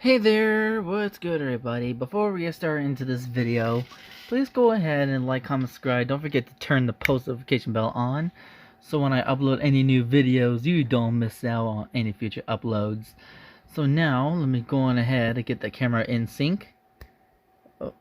Hey there, what's good everybody? Before we get started into this video, please go ahead and like, comment, subscribe. Don't forget to turn the post notification bell on so when I upload any new videos, you don't miss out on any future uploads. So now, let me go on ahead and get the camera in sync. Oh,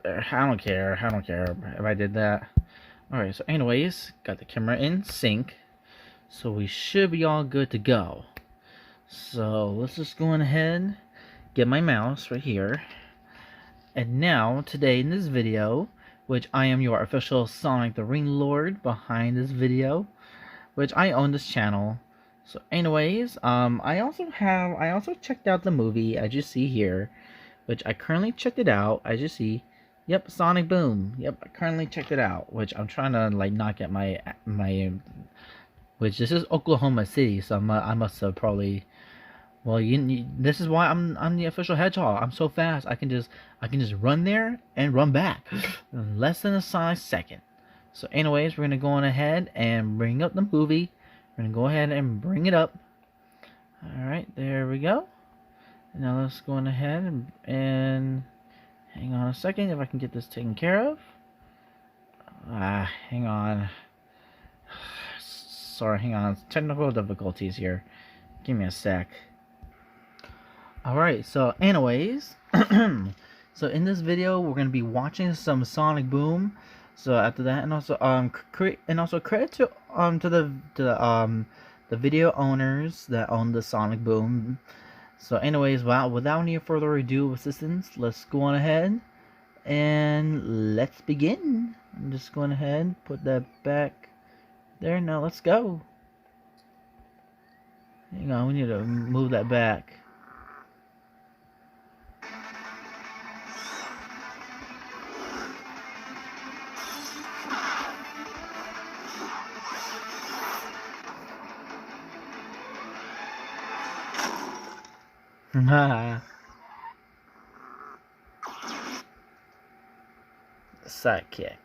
I don't care if I did that. Alright, so anyways, got the camera in sync. So we should be all good to go. So let's just go on ahead, get my mouse right here. And now, today in this video, which I am your official Sonic the Ring Lord behind this video, which I own this channel. So anyways, I also checked out the movie, as you see here, which I currently checked it out, as you see. Yep, Sonic Boom. Yep, I currently checked it out, which I'm trying to like not get which this is Oklahoma City, so I must have probably. Well, this is why I'm the official hedgehog. I'm so fast. I can just run there and run back in less than a solid second. So, anyways, we're gonna go on ahead and bring up the movie. We're gonna go ahead and bring it up. All right, there we go. Now let's go on ahead and hang on a second if I can get this taken care of. Hang on. Sorry, hang on. Technical difficulties here. Give me a sec. Alright, so anyways, so in this video we're gonna be watching some Sonic Boom. So after that, and also credit to the video owners that own the Sonic Boom. So anyways, without any further ado assistance, let's go on ahead and let's begin. I'm just going ahead, put that back there. Now let's go. Hang on, we need to move that back. Sidekick.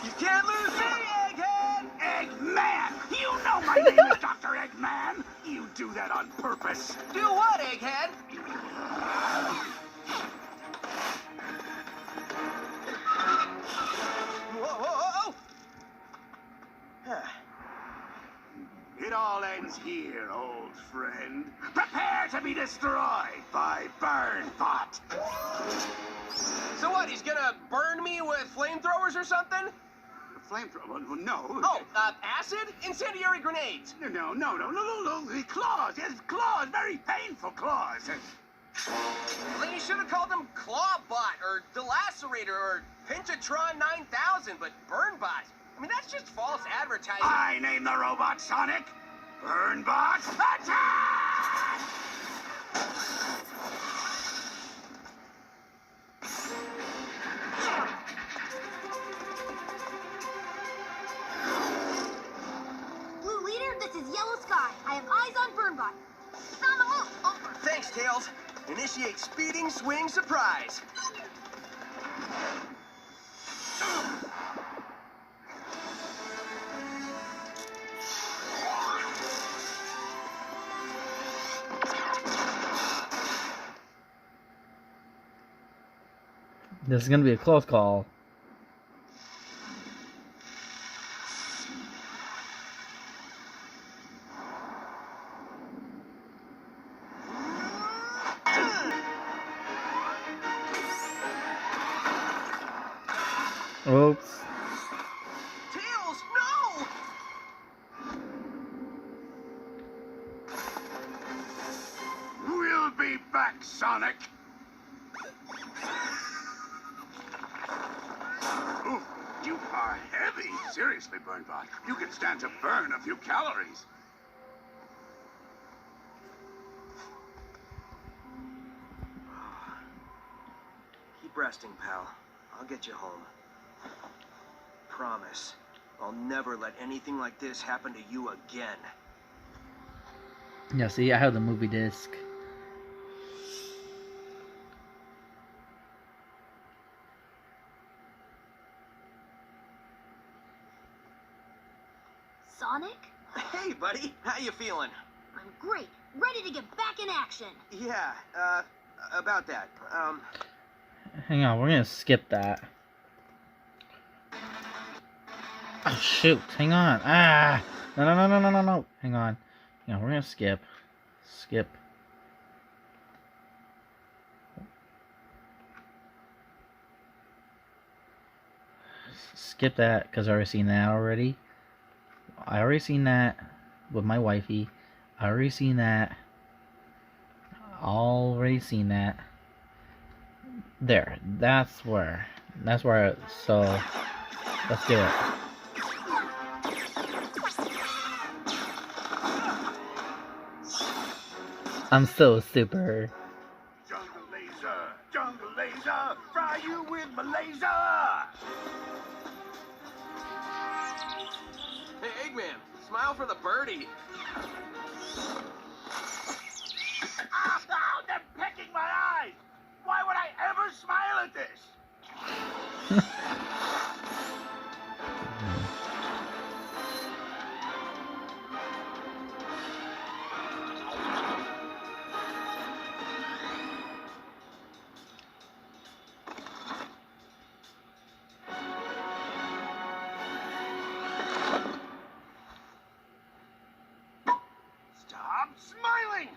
You can't lose me, Egghead! Eggman! You know my name is Dr. Eggman! You do that on purpose. Do what, Egghead? Whoa! It all ends here, old friend. Prepare to be destroyed by Burnbot. So what, he's gonna burn me with flamethrowers or something? Flamethrower? No. Oh, acid? Incendiary grenades? No. The claws. Yes, claws. Very painful claws. Well, then you should have called them Clawbot or Delacerator or Pinchatron 9000, but Burnbot. I mean, that's just false advertising. I name the robot Sonic. Burnbot, attack! Blue Leader, this is Yellow Sky. I have eyes on Burnbot. Found the move. Oh. Thanks, Tails. Initiate speeding swing surprise. This is gonna be a close call. Oops. Tails, no! We'll be back, Sonic. Ooh, you are heavy. Seriously, Burnbot. You can stand to burn a few calories. Keep resting, pal. I'll get you home. Promise. I'll never let anything like this happen to you again. Yeah, see, I have the movie disc. Sonic? Hey, buddy. How you feeling? I'm great. Ready to get back in action. Yeah, about that. Hang on, we're gonna skip that. Oh shoot, hang on. Ah! No. Hang on. Yeah, we're gonna skip. Skip. Skip that, because I already seen that already. I already seen that with my wifey. I already seen that. Already seen that. There. That's where. So, let's do it. I'm so super. Jungle laser, fry you with my laser. Hey, Eggman, smile for the birdie. Oh, they're pecking my eyes. Why would I ever smile at this? Stop smiling.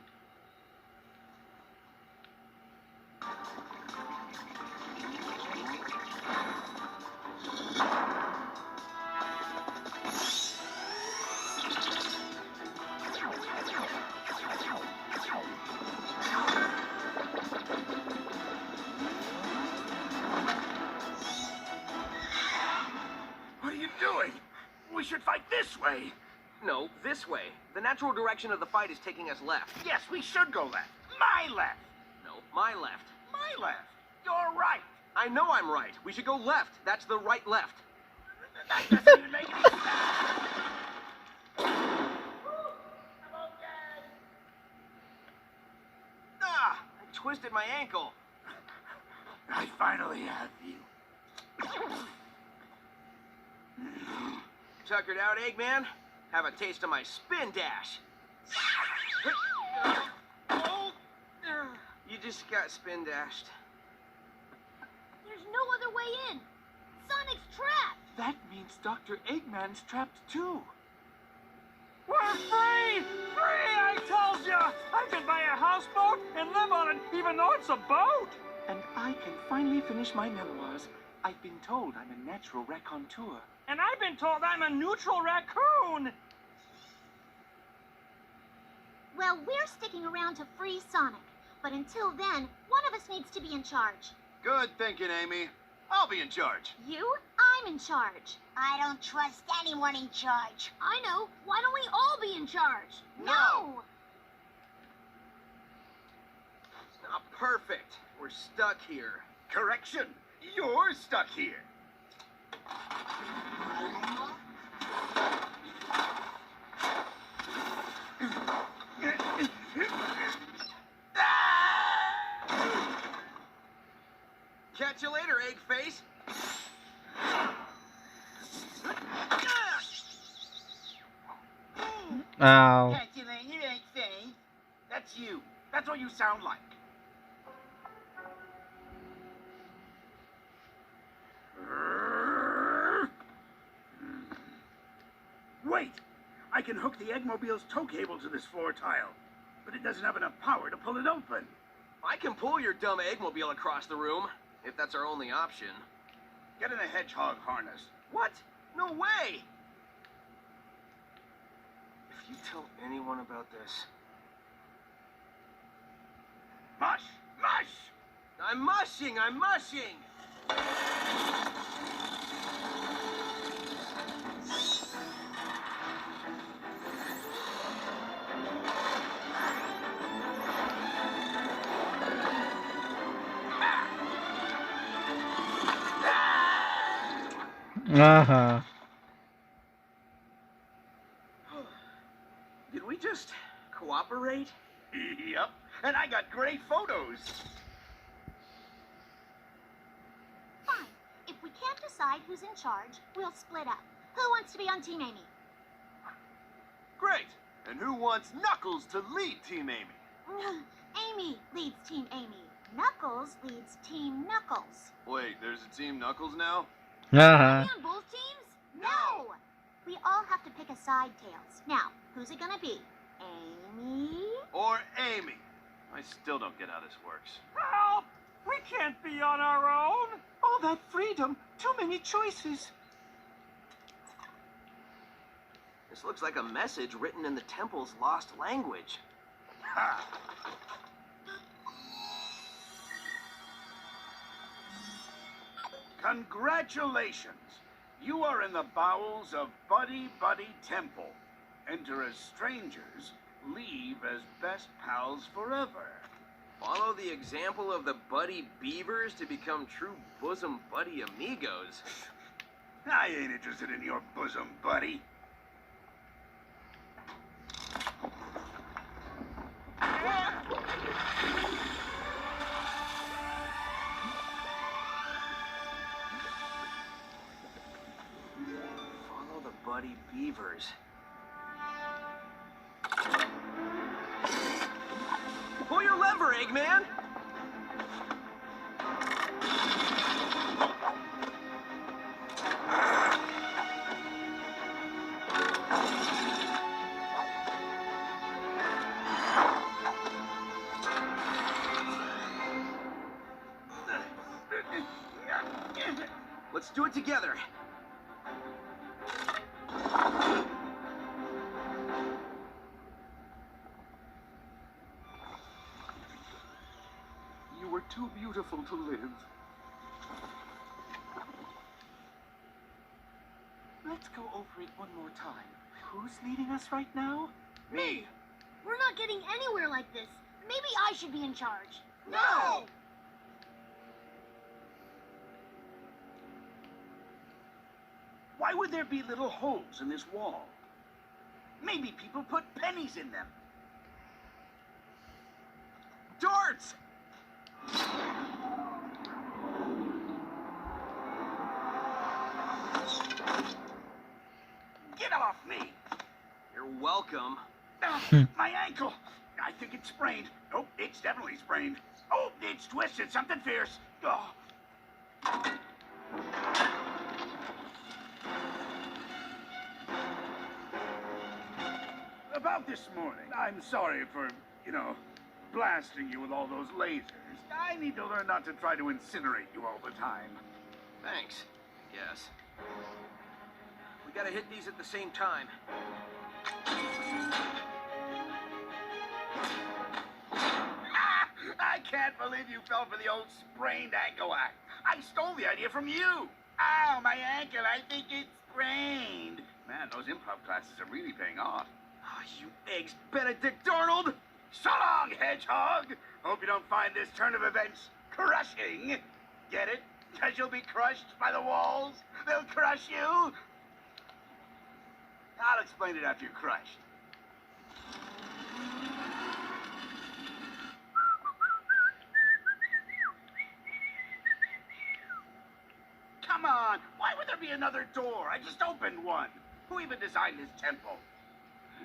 What are you doing? We should fight this way. No, this way. The natural direction of the fight is taking us left. Yes, we should go left. My left. No, my left. My left. You're right. I know I'm right. We should go left. That's the right left. That doesn't even make any sense. Ah! I twisted my ankle. I finally have you. Tuckered out, Eggman. Have a taste of my spin dash. You just got spin dashed. There's no other way in. Sonic's trapped. That means Dr. Eggman's trapped too. We're free! Free, I told you! I can buy a houseboat and live on it even though it's a boat! And I can finally finish my memoirs. I've been told I'm a natural raconteur. And I've been told I'm a neutral raccoon! Well, we're sticking around to free Sonic. But until then, one of us needs to be in charge. Good thinking, Amy. I'll be in charge. You? I'm in charge. I don't trust anyone in charge. I know. Why don't we all be in charge? No! It's not perfect. We're stuck here. Correction. You're stuck here. Catch you later, egg face. Ow. Catch you later, egg face. That's you. That's what you sound like. Wait! I can hook the Eggmobile's tow cable to this floor tile, but it doesn't have enough power to pull it open. I can pull your dumb Eggmobile across the room, if that's our only option. Get in a hedgehog harness. What? No way! If you tell anyone about this... Mush! Mush! I'm mushing! I'm mushing! Uh-huh. Did we just cooperate? Yep, and I got great photos. Fine. If we can't decide who's in charge, we'll split up. Who wants to be on Team Amy? Great. And who wants Knuckles to lead Team Amy? Amy leads Team Amy. Knuckles leads Team Knuckles. Wait, there's a Team Knuckles now? Are we on both teams? No! We all have to pick a side, Tails. Now, who's it gonna be? Amy? Or Amy? I still don't get how this works. Help! We can't be on our own. All that freedom, too many choices. This looks like a message written in the temple's lost language. Ha! Congratulations! You are in the bowels of Buddy Buddy Temple. Enter as strangers, leave as best pals forever. Follow the example of the Buddy Beavers to become true bosom buddy amigos. I ain't interested in your bosom buddy. Follow the Buddy Beavers. Pull your lever, Eggman! Let's do it together. You were too beautiful to live. Let's go over it one more time. Who's leading us right now? Me! We're not getting anywhere like this. Maybe I should be in charge. No! Why would there be little holes in this wall? Maybe people put pennies in them. Darts! Get off me! You're welcome. My ankle! I think it's sprained. Oh, it's definitely sprained. Oh, it's twisted. Something fierce. Oh. About this morning, I'm sorry for, blasting you with all those lasers. I need to learn not to try to incinerate you all the time. Thanks, I guess. We gotta hit these at the same time. I can't believe you fell for the old sprained ankle act. I stole the idea from you. Ow, my ankle, I think it's sprained. Man, those improv classes are really paying off. Oh, you eggs, Benedict Arnold! So long, Hedgehog. Hope you don't find this turn of events crushing. Get it? Because you'll be crushed by the walls. They'll crush you. I'll explain it after you're crushed. Come on. Why would there be another door? I just opened one. Who even designed this temple?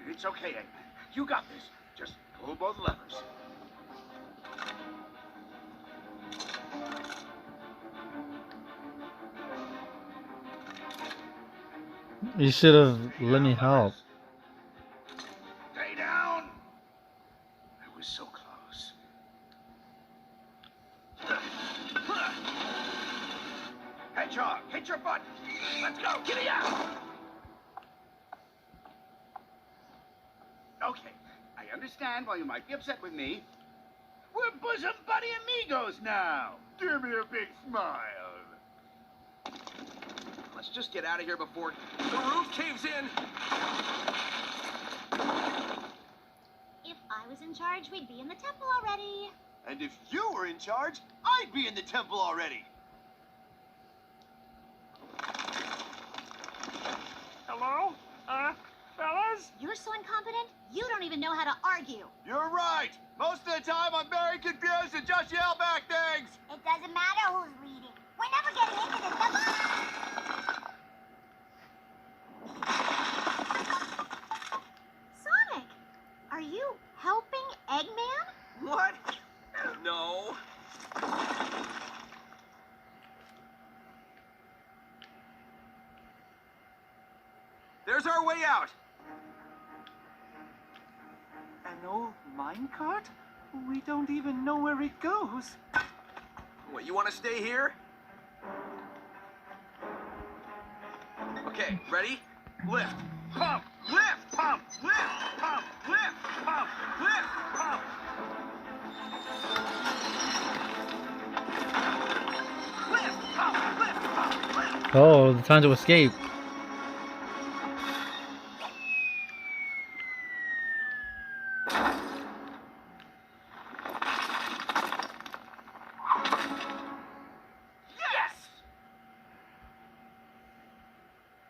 It's okay, Eggman. You got this. Just pull both levers. You should have let me help. Stay down. I was so close. Hedgehog, hit your button. Let's go. Giddy up. Okay, I understand why you might be upset with me. We're bosom buddy amigos now. Give me a big smile. Let's just get out of here before the roof caves in. If I was in charge, we'd be in the temple already. And if you were in charge, I'd be in the temple already. Hello? Fellas? You're so incompetent, you don't even know how to argue. You're right. Most of the time, I'm very confused and just yell back things. It doesn't matter who's leading. We're never getting into this temple. There's our way out. An old minecart? We don't even know where it goes. What, you want to stay here? Okay, ready? Lift. Pump. Lift. Pump. Lift. Pump. Lift. Pump. Lift. Pump. Lift. Pump. Lift. Pump. Lift. Oh, the time to escape. Yes!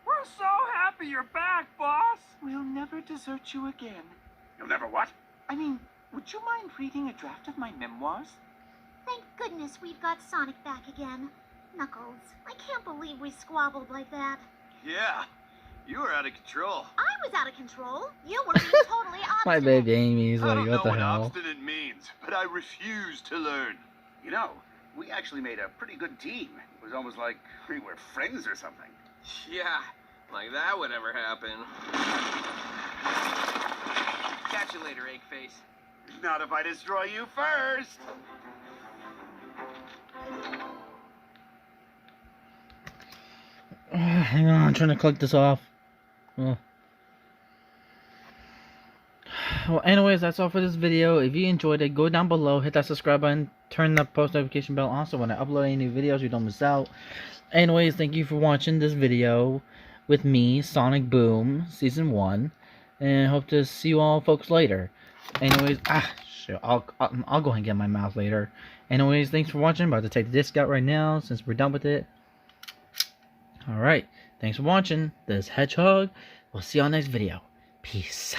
We're so happy you're back, boss. We'll never desert you again. You'll never what? I mean, would you mind reading a draft of my memoirs? Thank goodness we've got Sonic back again. Knuckles, I can't believe we squabbled like that. Yeah, you were out of control. I was out of control. You were being totally obstinate. My baby Amy's I like, don't know what the what hell? obstinate means, but I refuse to learn. You know, we actually made a pretty good team. It was almost like we were friends or something. Yeah, like that would ever happen. Catch you later, egg face. Not if I destroy you first. Hang on, I'm trying to click this off. Oh. Well, anyways, that's all for this video. If you enjoyed it, go down below, hit that subscribe button, turn the post notification bell on so when I upload any new videos, you don't miss out. Anyways, thank you for watching this video with me, Sonic Boom, Season 1, and hope to see you all folks later. Anyways, shit, I'll go ahead and get my mouth later. Anyways, thanks for watching. I'm about to take the disc out right now since we're done with it. Alright, thanks for watching. This Hedgehog. We'll see you on next video. Peace.